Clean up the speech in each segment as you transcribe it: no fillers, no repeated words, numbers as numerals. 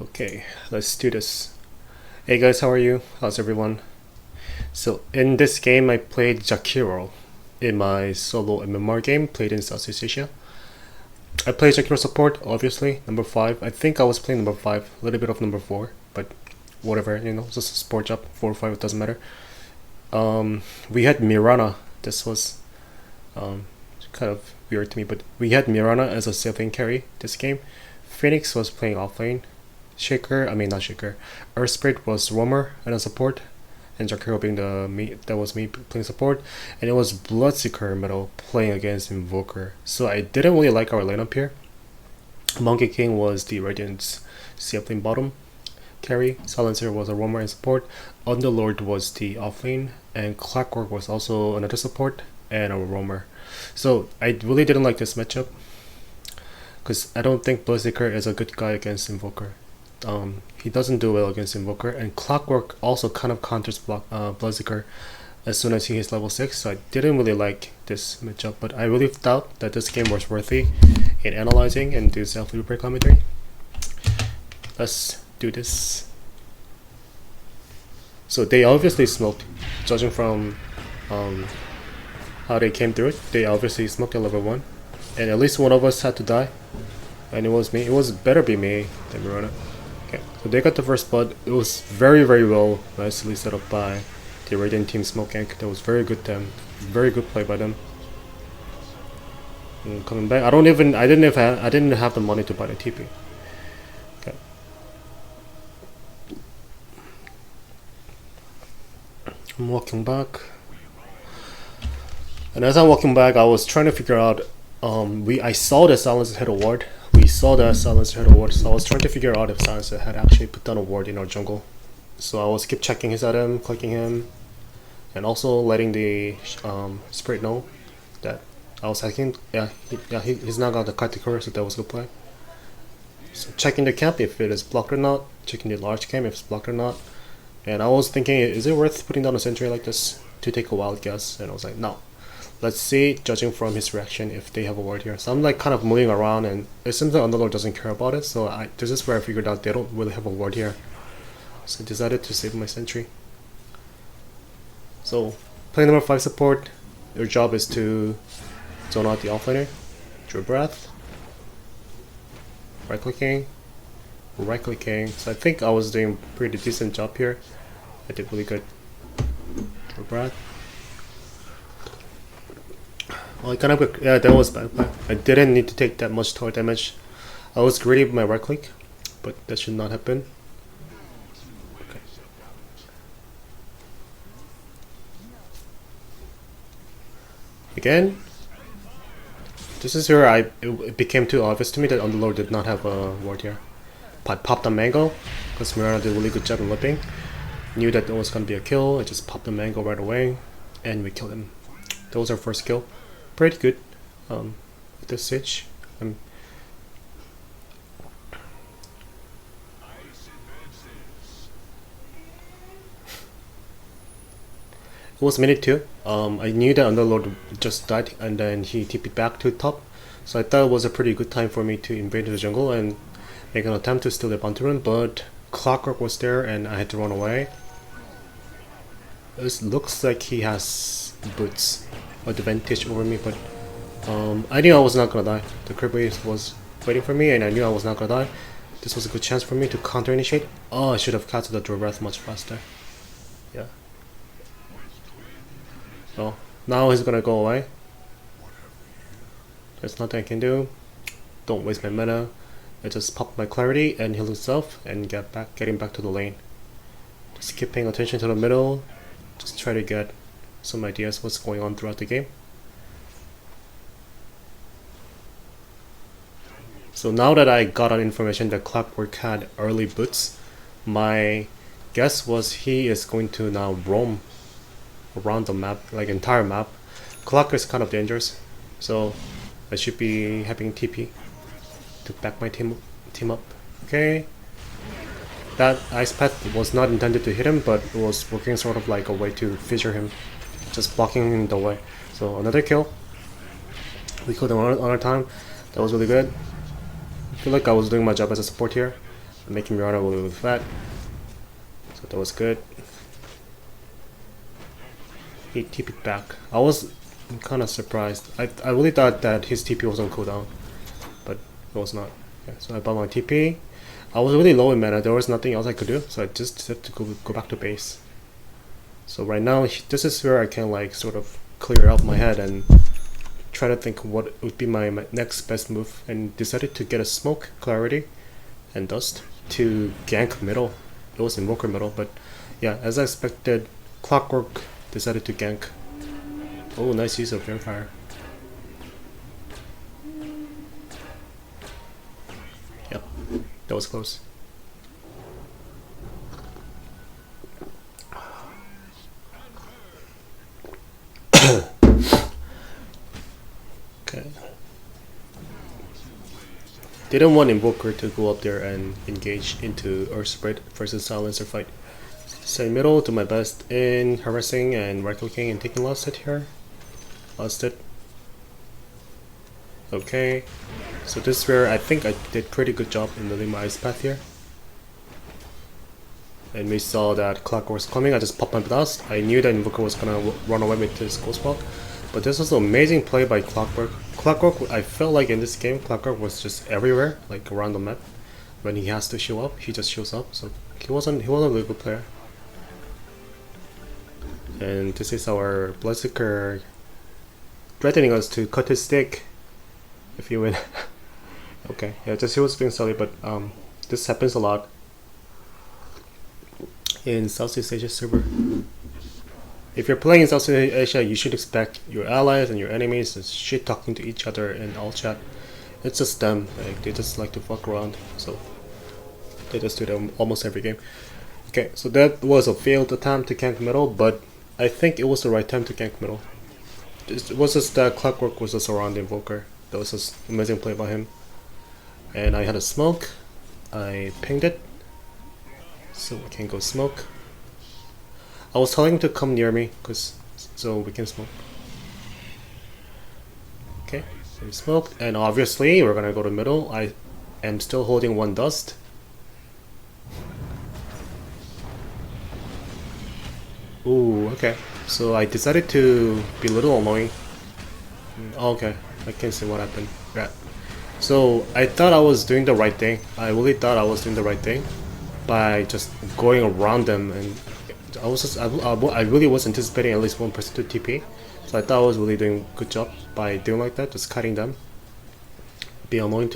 Okay, let's do this. Hey guys, how are you? How's everyone? So in this game I played Jakiro in my solo MMR game played in Southeast Asia. I played Jakiro support, obviously, number 5. I think I was playing number 5, a little bit of number 4, but whatever, just a support job, 4 or 5, it doesn't matter. We had Mirana. This was kind of weird to me, but we had Mirana as a safe lane carry this game. Phoenix was playing offlane. Not Shaker. Earth Spirit was roamer and a support, and Jakiro being that was me playing support, and it was Bloodseeker Metal playing against Invoker. So I didn't really like our lineup here. Monkey King was the Radiant's safe lane bottom carry. Silencer was a roamer and support. Underlord was the offlane, and Clockwork was also another support and a roamer. So I really didn't like this matchup because I don't think Bloodseeker is a good guy against Invoker. He doesn't do well against Invoker, and Clockwork also kind of counters Bloodseeker as soon as he hits level 6, so I didn't really like this matchup, but I really thought that this game was worthy in analyzing and do self-replay commentary. Let's do this. So they obviously smoked, judging from how they came through it. They obviously smoked at level 1, and at least one of us had to die, and it was me. It was better be me than Mirana. So they got the first blood. It was very well nicely set up by the Radiant team smoke gank. That was very good very good play by them. And coming back, I didn't have the money to buy the TP. Okay. I'm walking back. And as I'm walking back, I was trying to figure out I saw the Silencer hit a ward. So I was trying to figure out if Silencer had actually put down a ward in our jungle. So I was keep checking his item, clicking him, and also letting the Spirit know that I was hacking. He's not got the Katakura, so that was a good play. So checking the camp if it is blocked or not, checking the large camp if it's blocked or not, and I was thinking, is it worth putting down a sentry like this to take a wild guess? And I was like, no. Let's see, judging from his reaction, if they have a ward here. So I'm like kind of moving around, and it seems like Underlord doesn't care about it. So this is where I figured out they don't really have a ward here. So I decided to save my sentry. So play number 5 support. Your job is to zone out the offlaner. Draw breath. Right clicking. So I think I was doing a pretty decent job here. I did really good. Draw breath. Well, that was bad. I didn't need to take that much tower damage. I was greedy with my right click, but that should not have been. Okay. Again, this is where it became too obvious to me that Underlord did not have a ward here. I popped a mango because Mirana did a really good job in lipping. Knew that it was gonna be a kill. I just popped the mango right away, and we killed him. That was our first kill. Pretty good at this stage. It was minute 2. I knew that Underlord just died and then he TP'd back to top, so I thought it was a pretty good time for me to invade the jungle and make an attempt to steal the bounty run, but Clockwork was there and I had to run away. This looks like he has boots advantage over me, but I knew I was not gonna die. The creep wave was waiting for me, and I knew I was not gonna die. This was a good chance for me to counter initiate. Oh, I should have casted the draw breath much faster. Yeah. Well, now he's gonna go away. There's nothing I can do. Don't waste my mana. I just pop my clarity and heal himself and getting back to the lane. Just keep paying attention to the middle. Just try to get some ideas what's going on throughout the game. So now that I got on information that Clockwork had early boots, my guess was he is going to now roam around the map, like entire map. Clock is kind of dangerous, so I should be having TP to back my team up. Okay. That ice path was not intended to hit him, but it was working sort of like a way to fissure him, just blocking him the way. So another kill. We killed him another time. That was really good. I feel like I was doing my job as a support here. making Mirana a little bit fat. So that was good. He TP'd back. I was kind of surprised. I really thought that his TP was on cooldown, but it was not. Yeah, so I bought my TP. I was really low in mana. There was nothing else I could do, so I just decided to go back to base. So right now, this is where I can like sort of clear out my head and try to think what would be my next best move, and decided to get a smoke, clarity, and dust to gank middle. It was invoker middle, but yeah, as I expected, Clockwork decided to gank. Oh, nice use of Vampire. Yep, that was close. Okay. Didn't want Invoker to go up there and engage into Earth Spread versus Silencer fight. Stay middle, do my best in harassing and right clicking and taking last hit here. Last hit. Okay. So this is where I think I did pretty good job in building my ice path here. And we saw that Clockwork was coming, I just popped my blast. I knew that Invoker was gonna run away with his Ghost Walk. But this was an amazing play by Clockwork. Clockwork, I felt like in this game, Clockwork was just everywhere, like around the map. When he has to show up, he just shows up. So he wasn't a really good player. And this is our Bloodseeker threatening us to cut his stick if you win. Okay, yeah, just he was being silly, but this happens a lot in Southeast Asia server. If you're playing in Southeast Asia, you should expect your allies and your enemies to shit talking to each other in all chat. It's just them, like they just like to fuck around, so they just do that almost every game. Okay, so that was a failed attempt to gank middle, but I think it was the right time to gank middle. It was just that Clockwork was just around the Invoker. That was just amazing play by him. And I had a smoke. I pinged it, so we can go smoke. I was telling him to come near me, so we can smoke. Okay, so we smoked, and obviously we're gonna go to middle. I am still holding one dust. Ooh, okay. So I decided to be a little annoying. Okay, I can see what happened. Yeah. So I thought I was doing the right thing. I really thought I was doing the right thing by just going around them, and I really was anticipating at least 1% to TP. So I thought I was really doing a good job by doing like that, just cutting them. Be annoying,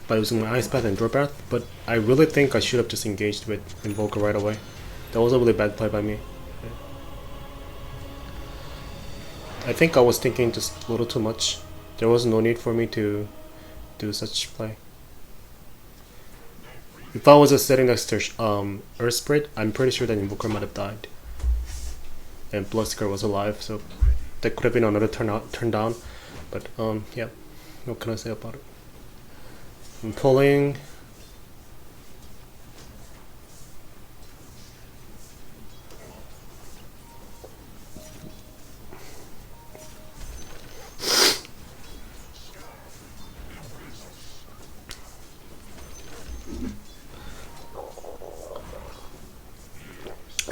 by using my Ice Path and Draw Path, but I really think I should have just engaged with Invoker right away. That was a really bad play by me. I think I was thinking just a little too much. There was no need for me to do such play. If I was just sitting next to Earth Spread, I'm pretty sure that Invoker might have died. And Bloodseeker was alive, so that could have been another turn down. But yeah, what can I say about it? I'm pulling.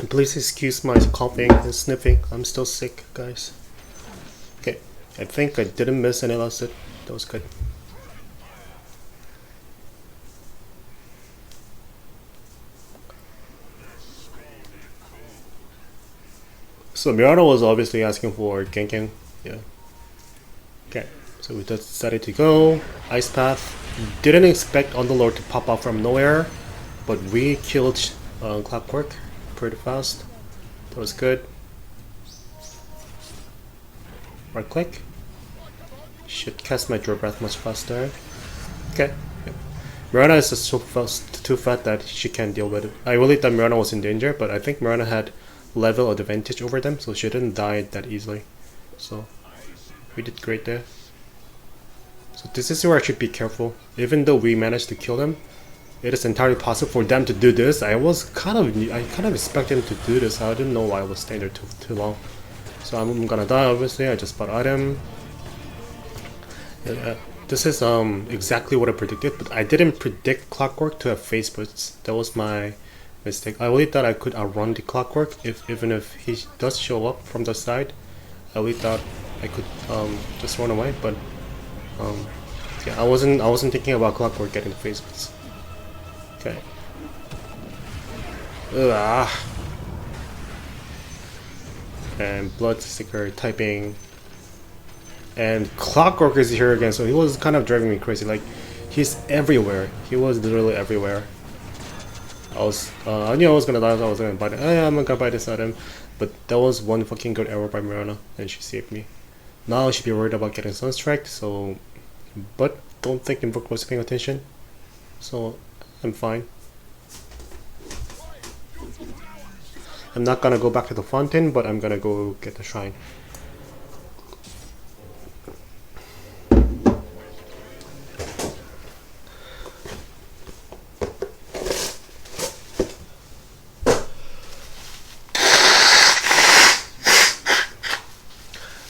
Please excuse my coughing and sniffing. I'm still sick, guys. Okay, I think I didn't miss any last hit. That was good. So Mirana was obviously asking for ganking. Yeah. Okay, so we just decided to go Ice Path. Didn't expect Underlord to pop out from nowhere, but we killed Clockwork pretty fast. That was good. Right click. Should cast my Draw Breath much faster. Okay. Yep. Mirana is just too fat that she can't deal with it. I really thought Mirana was in danger, but I think Mirana had level advantage over them, so she didn't die that easily. So we did great there. So this is where I should be careful. Even though we managed to kill them, it is entirely possible for them to do this. I kind of expected them to do this. I didn't know why I was staying there too long. So I'm gonna die. Obviously, I just bought item. This This is exactly what I predicted, but I didn't predict Clockwork to have phase boots. That was my mistake. I really thought I could outrun the Clockwork even if he does show up from the side. I really thought I could just run away, but yeah, I wasn't thinking about Clockwork getting phase boots. Okay. Ugh. And Bloodseeker typing. And Clockwork is here again, so he was kind of driving me crazy. Like, he's everywhere. He was literally everywhere. I knew I was gonna die, so I was gonna buy it. Oh yeah, I'm gonna buy this item. But that was one fucking good arrow by Mirana, and she saved me. Now I should be worried about getting Sunstrike, so... But don't think Invoke was paying attention. So, I'm fine. I'm not gonna go back to the fountain, but I'm gonna go get the shrine.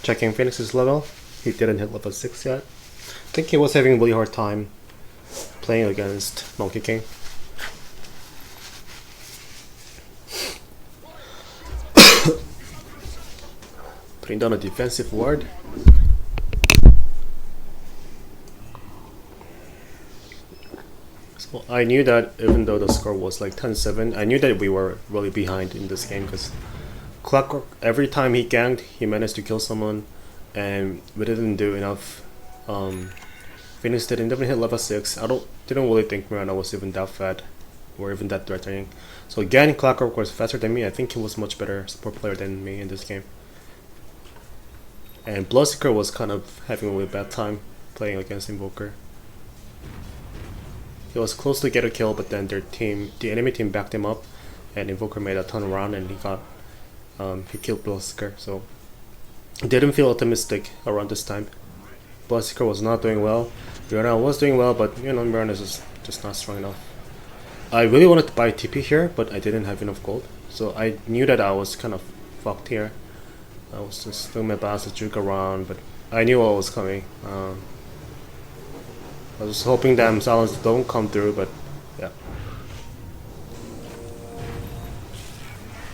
Checking Phoenix's level. He didn't hit level 6 yet. I think he was having a really hard time playing against Monkey King. Putting down a defensive ward. So I knew that even though the score was like 10-7, I knew that we were really behind in this game because Clockwork, every time he ganked, he managed to kill someone, and we didn't do enough. Phoenix didn't even hit level 6. Didn't really think Mirana was even that fat or even that threatening. So again, Clockwork was faster than me. I think he was much better support player than me in this game. And Bloodseeker was kind of having a really bad time playing against Invoker. He was close to get a kill, but then the enemy team backed him up, and Invoker made a turn around and he killed Bloodseeker. So didn't feel optimistic around this time. Bloodseeker was not doing well. Mirana was doing well, but you know, Mirana is just not strong enough. I really wanted to buy TP here, but I didn't have enough gold, so I knew that I was kind of fucked here. I was just doing my best to juke around, but I knew what was coming. I was hoping that silence don't come through, but yeah.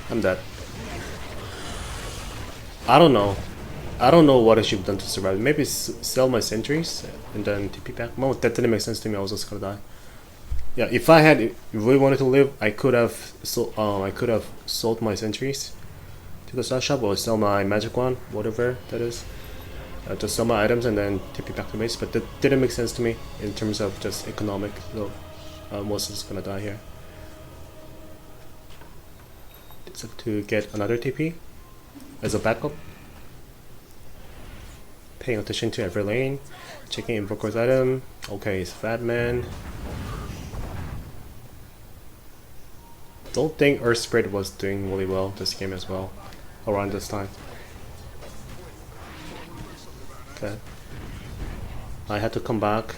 I'm dead. I don't know. I don't know what I should have done to survive. Maybe sell my sentries and then TP back. No, that didn't make sense to me. I was just gonna die. Yeah, if I had really wanted to live, I could have sold my sentries to the side shop or sell my magic wand, whatever that is. Just sell my items and then TP back to base, but that didn't make sense to me in terms of just economic, so I was just gonna die here. It's up to get another TP as a backup. Paying attention to every lane, checking Invoker's item. Okay, he's Fat Man. Don't think Earth Spirit was doing really well this game as well, around this time. Okay. I had to come back.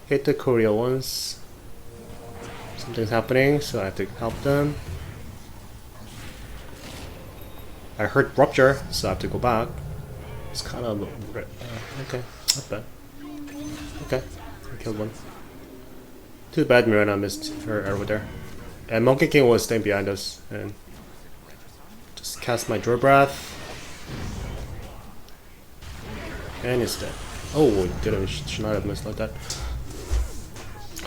Hit the Korea once. Something's happening, so I have to help them. I heard Rupture, so I have to go back. It's kind of... okay, not bad. Okay, I killed one. Too bad Mirana missed her arrow there. And Monkey King was staying behind us, and just cast my Draw Breath. And he's dead. Oh, should not have missed like that.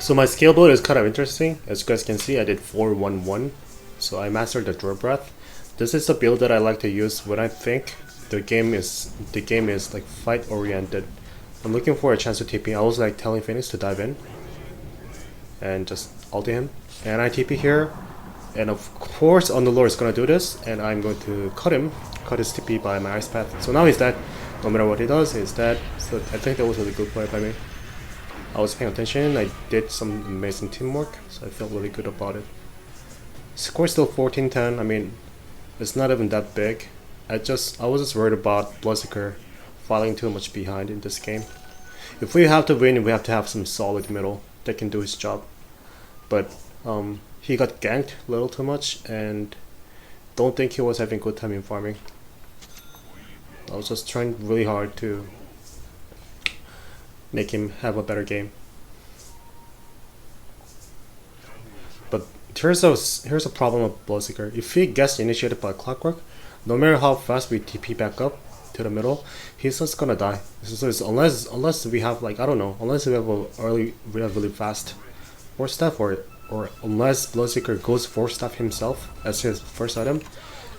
So my skill build is kind of interesting. As you guys can see, I did 4-1-1. So I mastered the Draw Breath. This is the build that I like to use when I think the game is like fight oriented. I'm looking for a chance to TP. I was like telling Phoenix to dive in and just ulti him. And I TP here, and of course Underlord is gonna do this, and I'm going to cut his TP by my Ice Path. So now he's dead. No matter what he does, he's dead. So I think that was a really good play by me. I was paying attention, I did some amazing teamwork, so I felt really good about it. Score still 14-10, I mean, it's not even that big. I was just worried about Bloodseeker falling too much behind in this game. If we have to win, we have to have some solid middle that can do his job. But he got ganked a little too much, and don't think he was having good time in farming. I was just trying really hard to make him have a better game. But here's a problem with Bloodseeker. If he gets initiated by Clockwork, no matter how fast we TP back up to the middle, he's just gonna die. So unless we have like, I don't know, unless we have really fast Force Staff, or unless Bloodseeker goes Force Staff himself as his first item,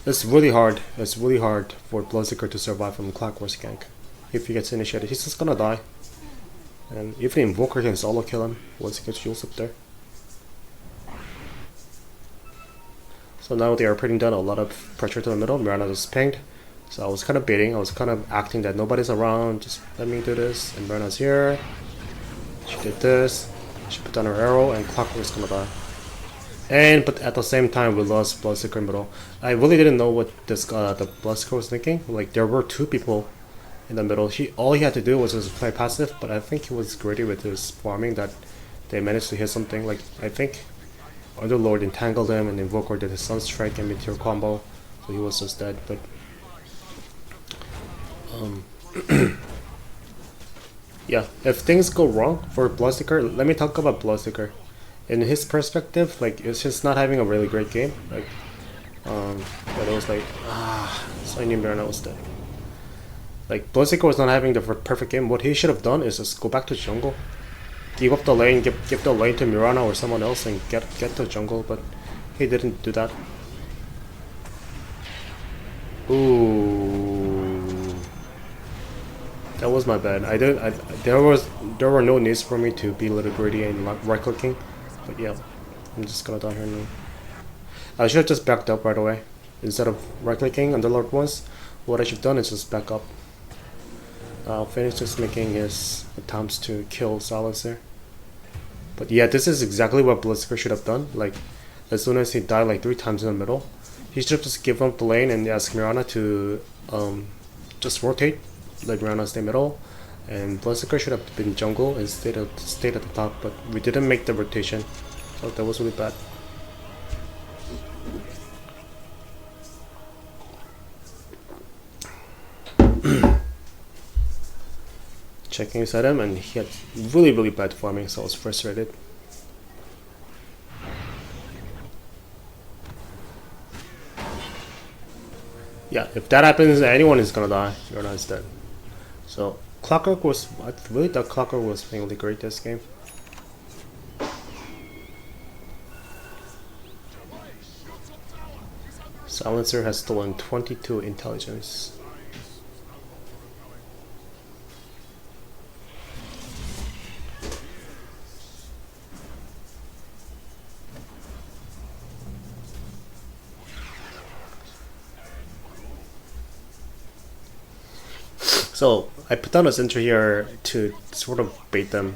it's really hard. It's really hard for Bloodseeker to survive from Clockwork gank. If he gets initiated, he's just gonna die. And even Invoker can solo kill him once he gets Jules up there. So now they are putting down a lot of pressure to the middle. Mirana just pinged. So I was kind of baiting. I was kind of acting that nobody's around. Just let me do this. And Mirana's here. She did this. She put down her arrow, and Clockwork's gonna die. But at the same time, we lost Bloodseeker in middle. I really didn't know what this the Bloodseeker was thinking. Like, there were two people in the middle. All he had to do was just play passive, but I think he was greedy with his farming that they managed to hit something. Like, I think Underlord entangled him, and Invoker did his Sunstrike and Meteor combo, so he was just dead. But yeah, if things go wrong for Bloodseeker, let me talk about Bloodseeker. In his perspective, like, it's just not having a really great game. Like, but it was like, so I knew Mirana was dead. Like, Bloodseeker was not having the perfect game. What he should have done is just go back to jungle, give up the lane, give the lane to Mirana or someone else, and get to jungle. But he didn't do that. Ooh, that was my bad. There were no needs for me to be a little greedy and right clicking. But yeah, I'm just gonna die here now. I should have just backed up right away instead of right clicking on the Lord once. What I should have done is just back up. I'll finish just making his attempts to kill Silencer. But yeah, this is exactly what Bloodseeker should have done. Like, as soon as he died like 3 times in the middle, he should have just given up the lane and asked Mirana to just rotate, let Mirana stay middle, and Bloodseeker should have been jungle and stayed at the top. But we didn't make the rotation, so that was really bad. Checking his item, and he had really bad farming, so I was frustrated. Yeah, if that happens, anyone is gonna die. You're not dead. So Clockwork was, I really thought Clockwork was playing really great this game. Silencer has stolen 22 intelligence. So I put down a sentry here to sort of bait them,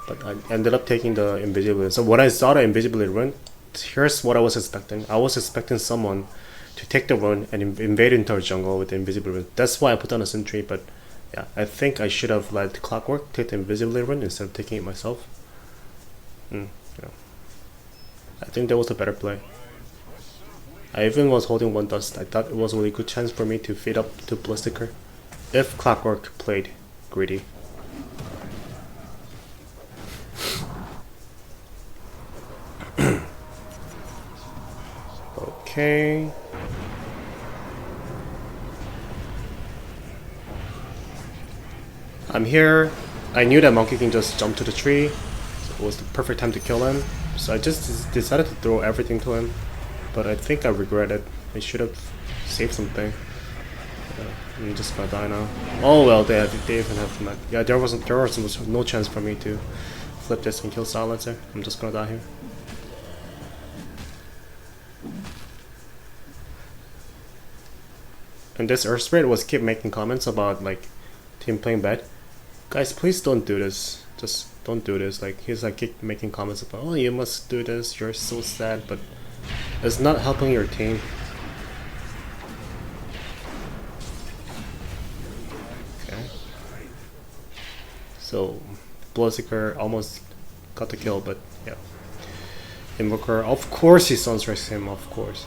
but I ended up taking the invisibility. So when I saw the invisibility run, here's what I was expecting. I was expecting someone to take the run and invade into our jungle with the invisibility run. That's why I put down a sentry. But yeah, I think I should have let Clockwork take the invisibility run instead of taking it myself. Yeah. I think that was a better play. I even was holding 1 dust. I thought it was a really good chance for me to feed up to Bloodseeker if Clockwork played greedy. Okay. I'm here. I knew that Monkey can just jump to the tree, so it was the perfect time to kill him. So I just decided to throw everything to him, but I think I regret it. I should have saved something. I'm just gonna die now. Oh well, they even have mech. Yeah, there was no chance for me to flip this and kill Silencer. I'm just gonna die here. And this Earth Spirit was keep making comments about like team playing bad. Guys, please don't do this. Just don't do this. Like, he's like keep making comments about, oh, you must do this. You're so sad, but it's not helping your team. So Bloodseeker almost got the kill, but yeah. Invoker, of course he Sunstrikes him, of course.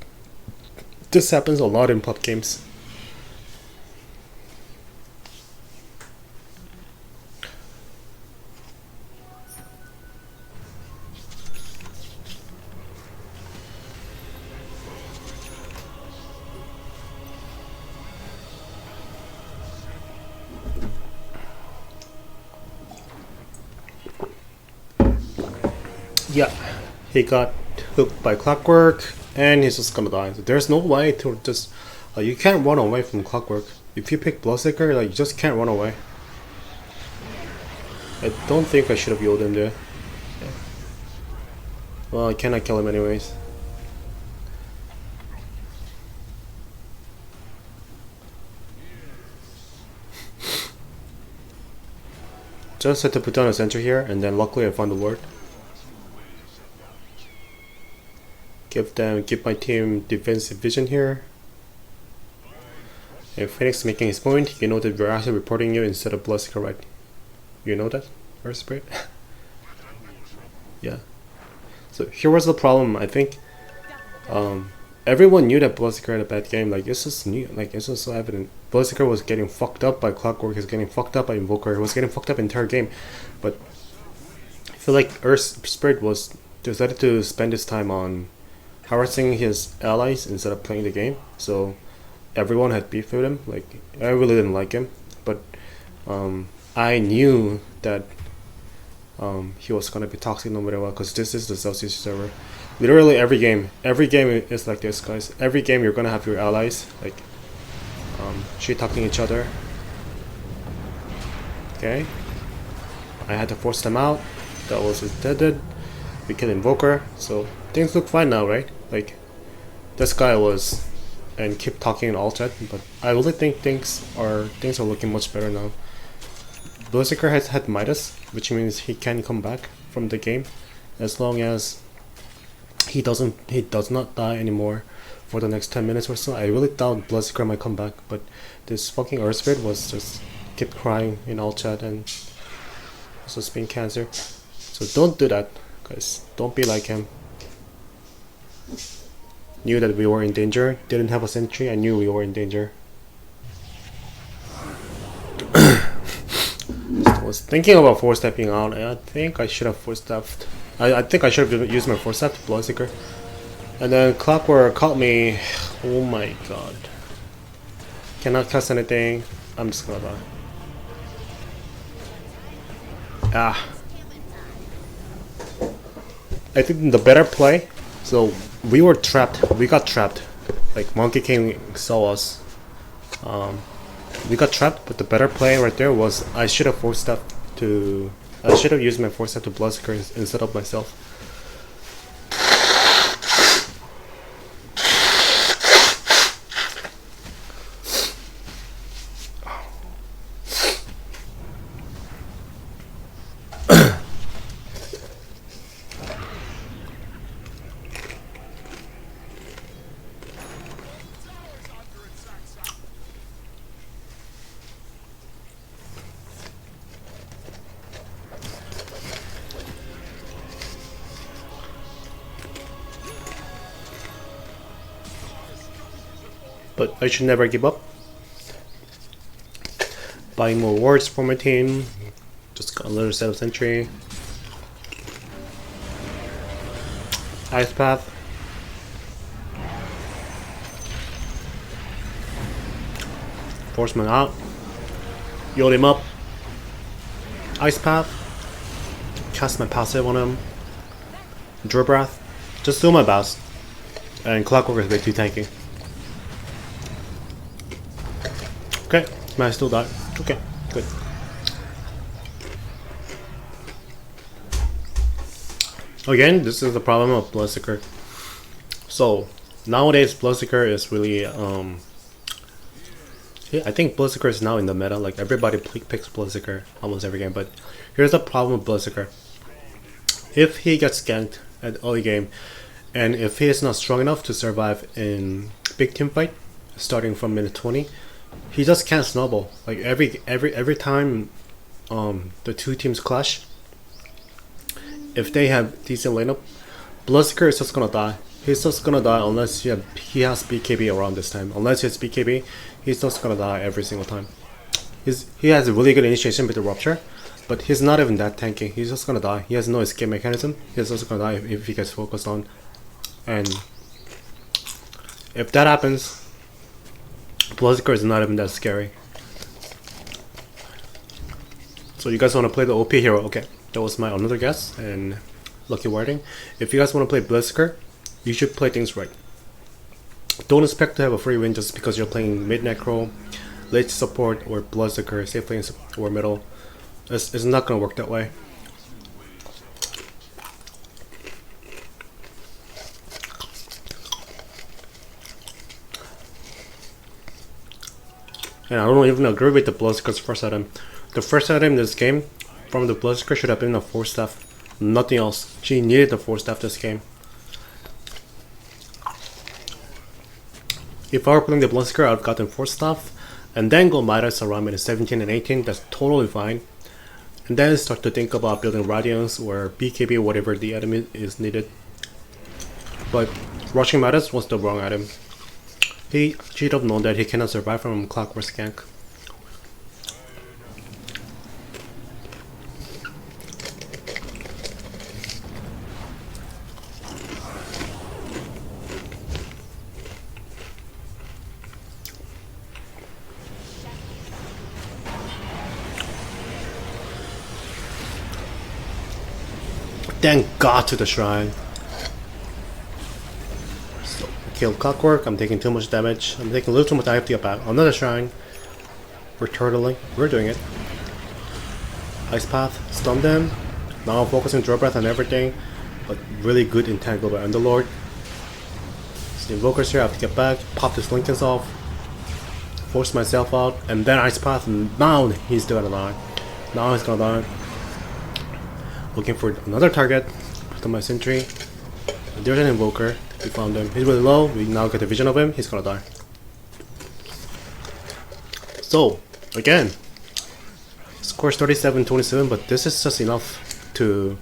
This happens a lot in pub games. Yeah, he got hooked by clockwork and he's just gonna die. So there's no way to just you can't run away from clockwork. If you pick Bloodseeker, like you just can't run away. I don't think I should have yelled him there. Well, I cannot kill him anyways. Just had to put down a sentry here, and then luckily I found the ward. Give my team defensive vision here. If Phoenix making his point, you know that we're actually reporting you instead of Bloodseeker, right? You know that? Or Spirit? Yeah. So here was the problem. I think everyone knew that Bloodseeker had a bad game. Like it's just new. Like it's just so evident. Bloodseeker was getting fucked up by Clockwork. He's getting fucked up by Invoker. He was getting fucked up the entire game. But I feel like Earth Spirit was decided to spend his time on harassing his allies instead of playing the game. So everyone had beef with him. Like I really didn't like him. But I knew that he was gonna be toxic no matter what, because this is the Celsius server. Literally every game is like this, guys. Every game you're gonna have your allies like shit talking each other. Okay, I had to force them out. That was dead. We killed Invoker, so things look fine now, right? Like this guy was and keep talking in all chat, but I really think things are looking much better now. Bloodseeker has had Midas, which means he can come back from the game as long as he does not die anymore for the next 10 minutes or so. I really doubt Bloodseeker might come back, but this fucking Earth Spirit was just kept crying in all chat and also spin cancer. So don't do that, guys. Don't be like him. Knew that we were in danger, didn't have a sentry, I knew we were in danger. Was thinking about 4-stepping out, and I think I should have 4-stepped. I think I should have used my 4-step to Bloodseeker. And then Clockwork caught me. Oh my god. Cannot cast anything. I'm just gonna die. Ah. I think the better play. So we were trapped. We got trapped. Like Monkey King saw us. We got trapped, but the better play right there was I should have used my 4-step to Bloodseeker instead of myself. But I should never give up. Buying more wards for my team. Just got a little set of sentry. Ice Path. Forceman out. Yield him up. Ice Path. Cast my passive on him. Draw Breath. Just do my best. And Clockwork is way too tanky. Okay, man, I still died. Okay, good. Again, this is the problem of Bloodseeker. So nowadays, Bloodseeker is really yeah, I think Bloodseeker is now in the meta. Like everybody picks Bloodseeker almost every game. But here's the problem with Bloodseeker. If he gets ganked at early game, and if he is not strong enough to survive in big team fight, starting from minute 20. He just can't snowball. Like every time the two teams clash, if they have decent lineup, Bloodseeker is just gonna die. He's just gonna die unless he has BKB around this time. Unless he has BKB, he's just gonna die every single time. He has a really good initiation with the Rupture, but he's not even that tanky. He's just gonna die. He has no escape mechanism. He's just gonna die if he gets focused on. And if that happens, Bloodseeker is not even that scary. So you guys want to play the OP hero? Okay, that was my another guess and lucky wording. If you guys want to play Bloodseeker, you should play things right. Don't expect to have a free win just because you're playing mid necro, late support, or Bloodseeker, safe lane or middle. It's not gonna work that way. And I don't even agree with the Bloodseeker's first item. The first item in this game from the Bloodseeker should have been a 4 staff. Nothing else. She needed the 4 staff this game. If I were playing the Bloodseeker, I would have gotten 4 staff and then go Midas around minute 17 and 18. That's totally fine. And then start to think about building Radiance or BKB, whatever the item is needed. But rushing Midas was the wrong item. He should have known that he cannot survive from Clockwork Skank. Thank God to the shrine. So, kill Clockwork. I'm taking too much damage. I'm taking a little too much. I have to get back. Another shrine. We're turtling. We're doing it. Ice Path. Stun them. Now I'm focusing Draw Breath on everything. But really good entangle by Underlord. So Invokers here. I have to get back. Pop this Linken's off. Force myself out. And then Ice Path. And now he's gonna die. Now he's gonna die. Looking for another target. Put on my sentry. There's an Invoker. We found him. He's really low. We now get a vision of him. He's gonna die. So, again. Score's 37-27, but this is just enough to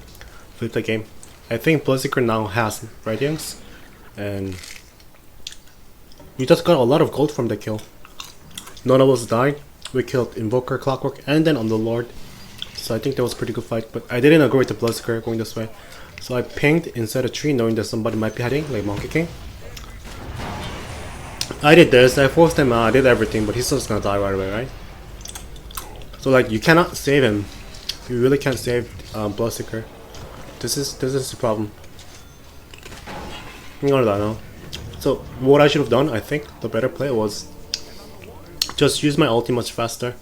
flip the game. I think Bloodseeker now has Radiance. And we just got a lot of gold from the kill. None of us died. We killed Invoker, Clockwork, and then Underlord. So I think that was a pretty good fight, but I didn't agree with the Bloodseeker going this way. So I pinged inside a tree knowing that somebody might be hiding, like Monkey King. I did this, I forced him out, I did everything, but he's still just gonna die right away, right? So like, you cannot save him. You really can't save Bloodseeker. This is the problem. I'm gonna die now. So what I should have done, I think, the better play was just use my ulti much faster.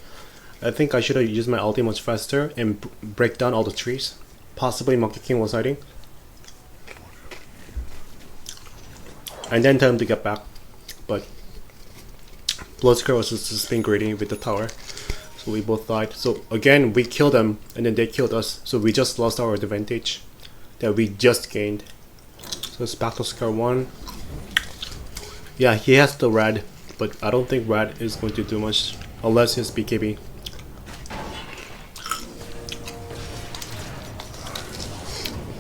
I think I should have used my ulti much faster and break down all the trees. Possibly Monkey King was hiding. And then tell him to get back. But Bloodseeker was just being greedy with the tower. So we both died. So again, we killed them and then they killed us. So we just lost our advantage that we just gained. So it's back to square one. Yeah, he has the red, but I don't think red is going to do much unless his BKB.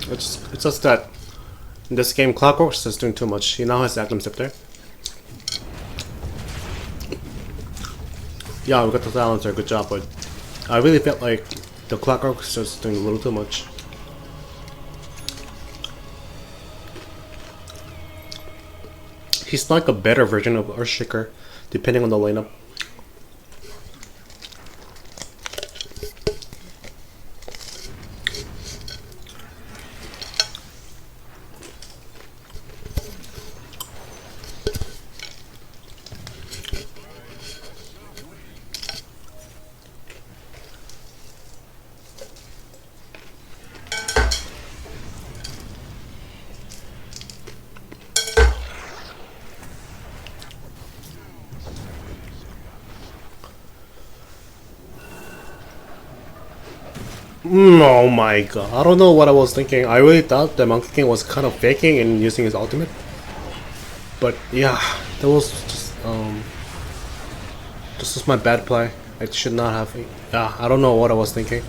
It's just that in this game Clockwork's just doing too much. He now has Agnum Scepter. Yeah, we got the silencer, good job, but I really felt like the Clockwork's just doing a little too much. He's like a better version of Earthshaker, depending on the lineup. Oh my god, I don't know what I was thinking. I really thought the Monkey King was kind of faking and using his ultimate. But yeah, that was just this was my bad play. I should not have. Yeah, I don't know what I was thinking.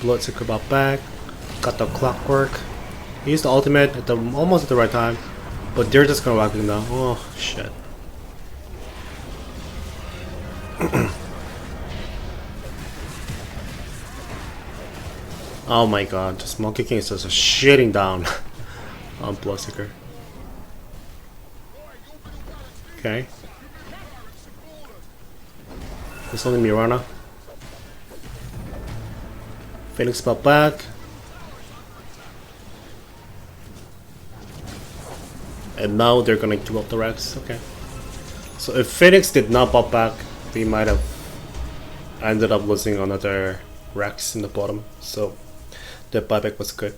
Bloodseeker brought back. Got the clockwork. He used the ultimate at the almost at the right time, but they're just gonna whack him down. Oh shit. Oh my god, this Monkey King is just shitting down on Bloodseeker. Okay. It's only Mirana. Phoenix brought back. And now they're gonna give up the Rex. Okay. So if Phoenix did not pop back, we might have ended up losing another Rex in the bottom. So the buyback was good.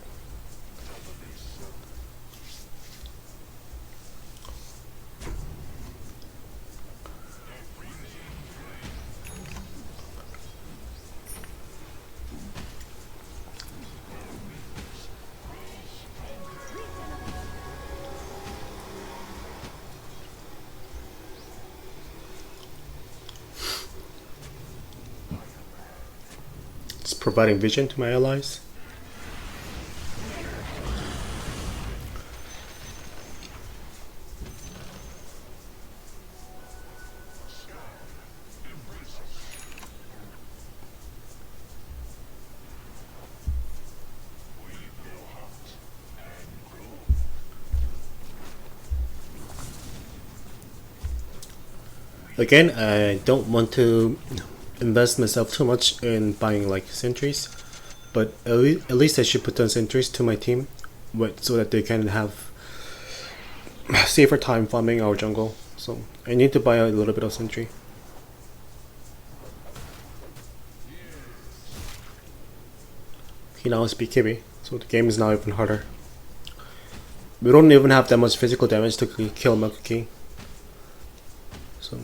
It's providing vision to my allies. Again, I don't want to invest myself too much in buying like sentries, but at least I should put down sentries to my team so that they can have safer time farming our jungle. So I need to buy a little bit of sentry. He now is BKB, so the game is now even harder. We don't even have that much physical damage to kill Monkey King. So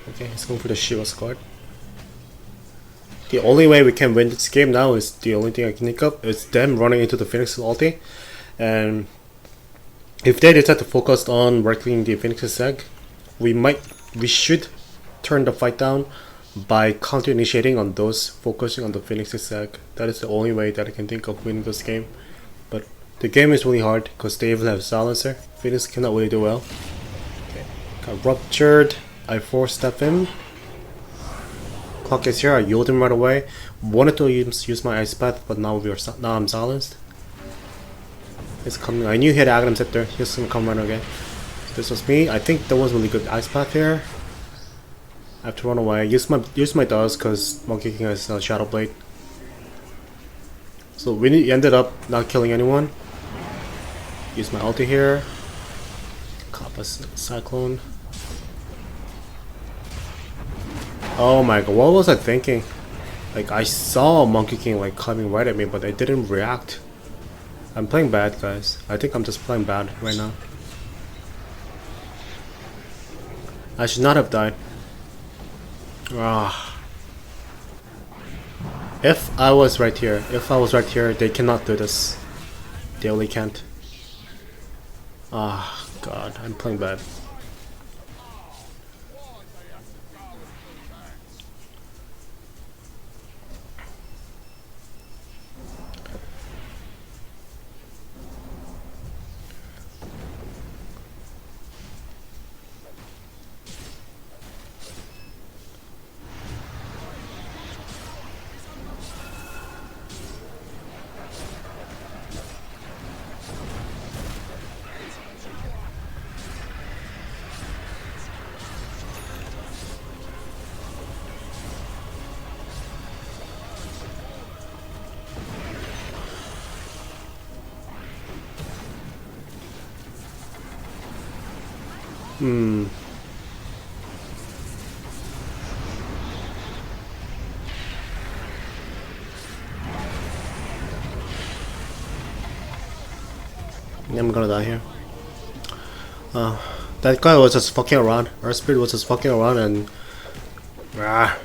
okay, he's going for the Shiva squad. The only way we can win this game now is the only thing I can think of is them running into the Phoenix ulti, and if they decide to focus on working the Phoenix's egg, we should turn the fight down by counter initiating on those focusing on the Phoenix's egg. That is the only way that I can think of winning this game. But the game is really hard because they even have silencer. Phoenix cannot really do well. Okay, got ruptured. I four-step him. Clock is here. I yield him right away. Wanted to use my ice path, but now I'm silenced. He's coming. I knew he had Aghanim Scepter. He's gonna come right again. This was me. I think that was really good ice path here. I have to run away. Use my dust because Monkey King has Shadow Blade. So we ended up not killing anyone. Use my ulti here. Kappa Cyclone. Oh my god, what was I thinking? Like, I saw Monkey King like coming right at me, but I didn't react. I'm playing bad, guys. I think I'm just playing bad right now. I should not have died. Ah. If I was right here, they cannot do this. They only can't. Ah, god, I'm playing bad. I'm gonna die here. That guy was just fucking around. Our spirit was just fucking around, and that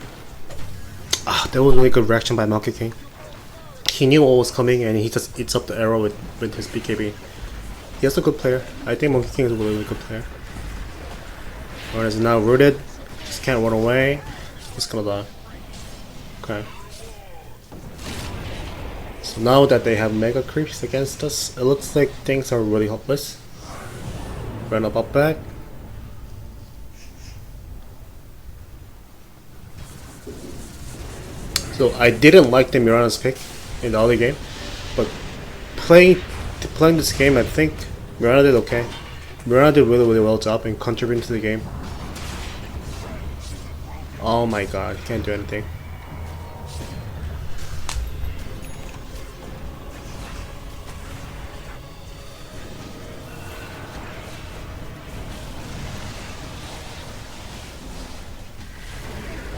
was really good reaction by Monkey King. He knew what was coming, and he just eats up the arrow with his BKB. He's a good player. I think Monkey King is a really, really good player. Alright, is now rooted. Just can't run away. He's gonna die. Okay. So now that they have mega creeps against us, it looks like things are really hopeless. Run up back. So I didn't like the Mirana's pick in the early game, but playing this game, I think Mirana did okay. Mirana did really well job in contributing to the game. Oh my god, can't do anything.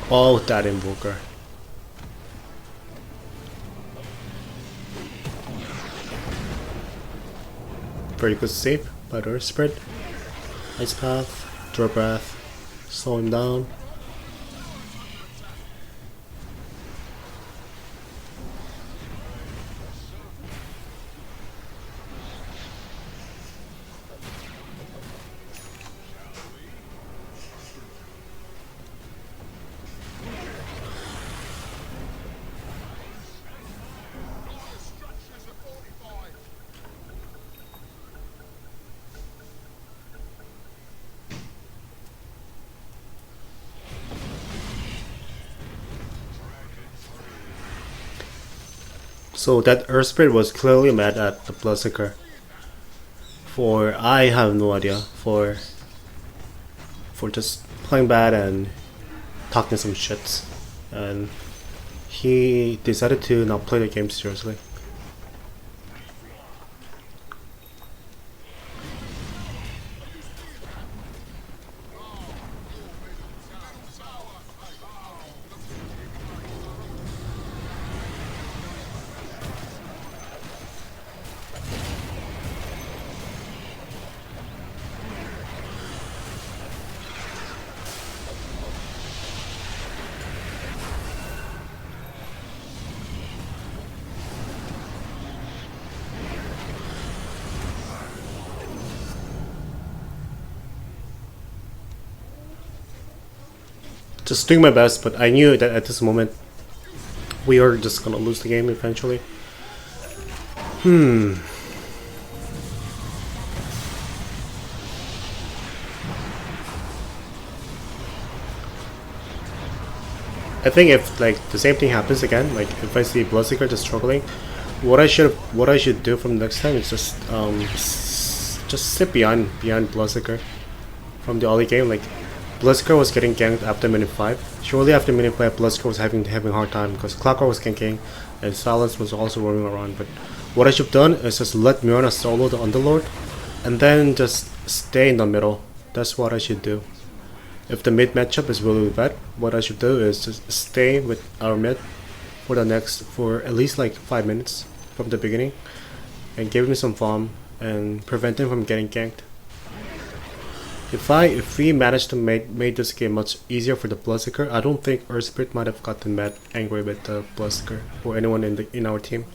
Oh, that invoker. Very good save by the Earth Spread. Ice Path, Draw Breath, slow him down. So that Earth Spirit was clearly mad at the Bloodseeker. For I have no idea, for just playing bad and talking some shit, and he decided to not play the game seriously. Just doing my best, but I knew that at this moment we are just gonna lose the game eventually. I think if like the same thing happens again, like if I see Bloodseeker just struggling, what I should do from next time is just sit behind Bloodseeker from the early game. Like Bloodseeker was getting ganked after minute 5. Shortly after minute 5, Bloodseeker was having a hard time because Clockwork was ganking and Silence was also roaming around. But what I should have done is just let Mirana solo the Underlord and then just stay in the middle. That's what I should do. If the mid matchup is really bad, what I should do is just stay with our mid for at least like 5 minutes from the beginning and give him some farm and prevent him from getting ganked. If we managed to make this game much easier for the Bloodseeker, I don't think Earth Spirit might have gotten angry with the Bloodseeker or anyone in our team.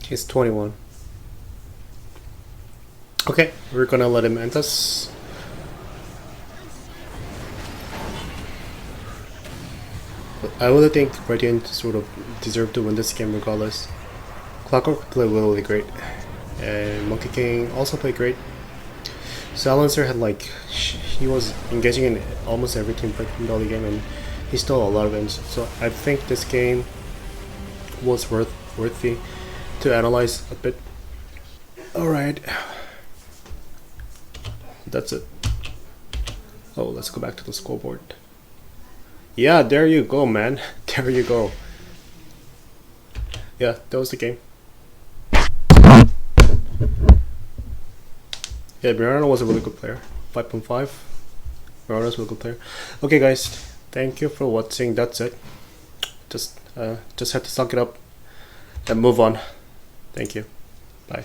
He's 21. Okay, we're gonna let him end us. But I really think Radiant sort of deserved to win this game regardless. Clockwork played really great, and Monkey King also played great. Silencer had like he was engaging in almost every team fight in the early game, and he stole a lot of games. So I think this game was worthy to analyze a bit. All right, that's it. Oh, let's go back to the scoreboard. Yeah, there you go, man. There you go. Yeah, that was the game. Yeah, Mirano was a really good player. 5.5. Mirano's a really good player. Okay, guys, thank you for watching. That's it. Just had to suck it up and move on. Thank you. Bye.